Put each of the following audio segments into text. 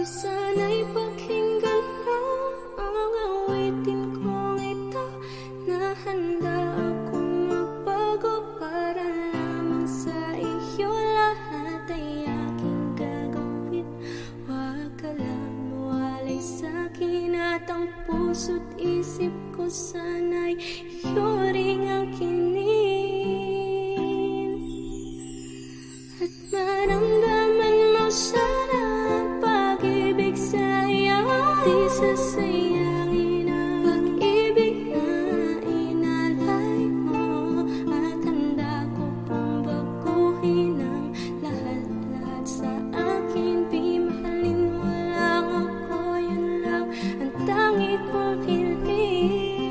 Sana'y pakinggan mo ang awitin kong ito, na handa akong magbago para lamang sa iyo. Lahat ay aking gagawin, huwag ka lang mawalay sa'kin. At ang puso't isip ko sana'y iyo ring ang kinin. At maramdaman mo sana di sasayangin ang pag-ibig na inalay mo. At handa ko pong baguhin ang lahat-lahat sa akin. Di mahalin mo lang ako, yun lang ang tangi kong hiling.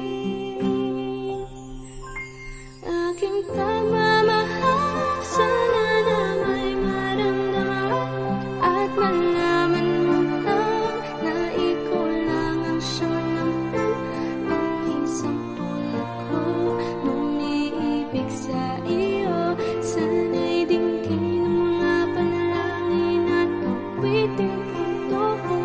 Aking pagmamahal sana na may maramdaman at malaman mo na ikaw lang ang siyang laman. Ang isang tulad ko nung iibig sa iyo. Sana'y dinggin ang mga panalangin at awitin kong totoo.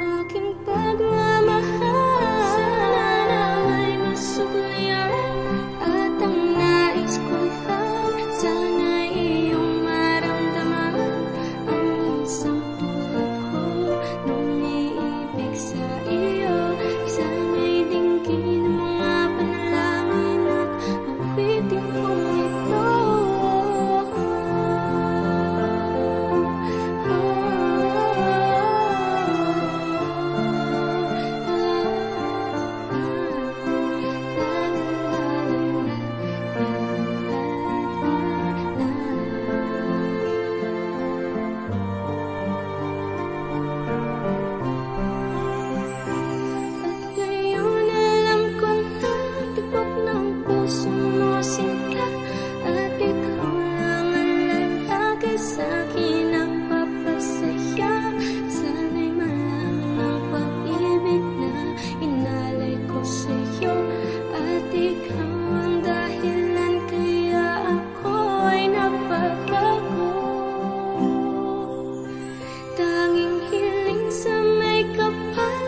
Aking pagmamahal sana na may masuklian. At ang nais ko lang sana'y iyong maramdaman. Ang isang tulad ko nung iibig sa iyo. Sana'y dinggin ang mga panalangin at awitin kong ito. Ngayon alam ko na tibok ng puso mo singka. At ikaw lang ang lalaki sa'kin nagpapasaya. Sana'y malaman ang pag-ibig na inalay ko sa'yo. At ikaw ang dahilan kaya ako ay napapago. Tanging hiling sa may kapal,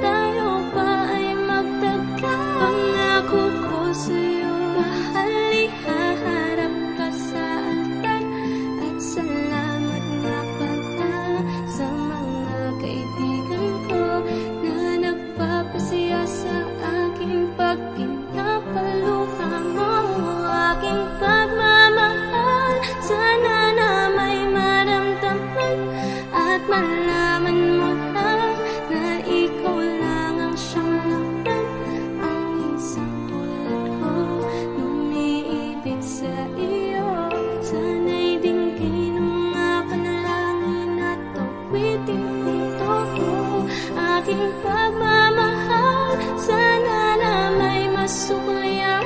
tayo pa ay magtagal. Pangako ko sa'yo, mahal, ihaharap ka sa altar. At salamat nga pala sa mga kaibigan ko na nagpapasaya sa akin pag pinapaluha mo. Aking pagmamahal sana na may maramdaman at malaman mo na ikaw lang ang siyang laman. Ang isang tulad ko nung iibig sa iyo. Sana'y dinggin ang mga panalangin at awitin kong totoo. Aking pagmamahal sana na may masuklian.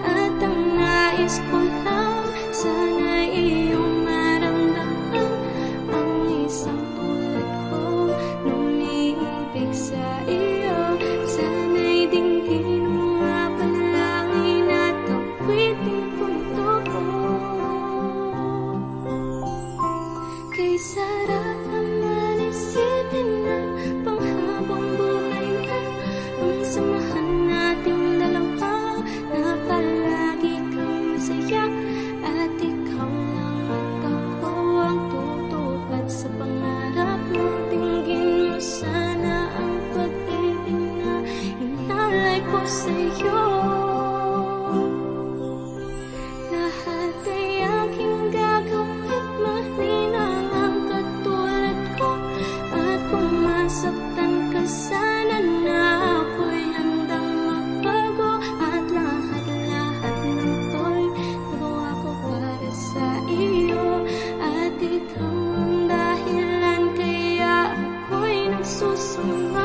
At ang nais ko lang sana'y iyong maramdaman. Ang isang tulad ko nung iibig sa iyo. Sana'y dinggin ang mga panalangin at awitin kong totoo. Kay sarap naman isipin na panghabang buhay na ang sama susunod.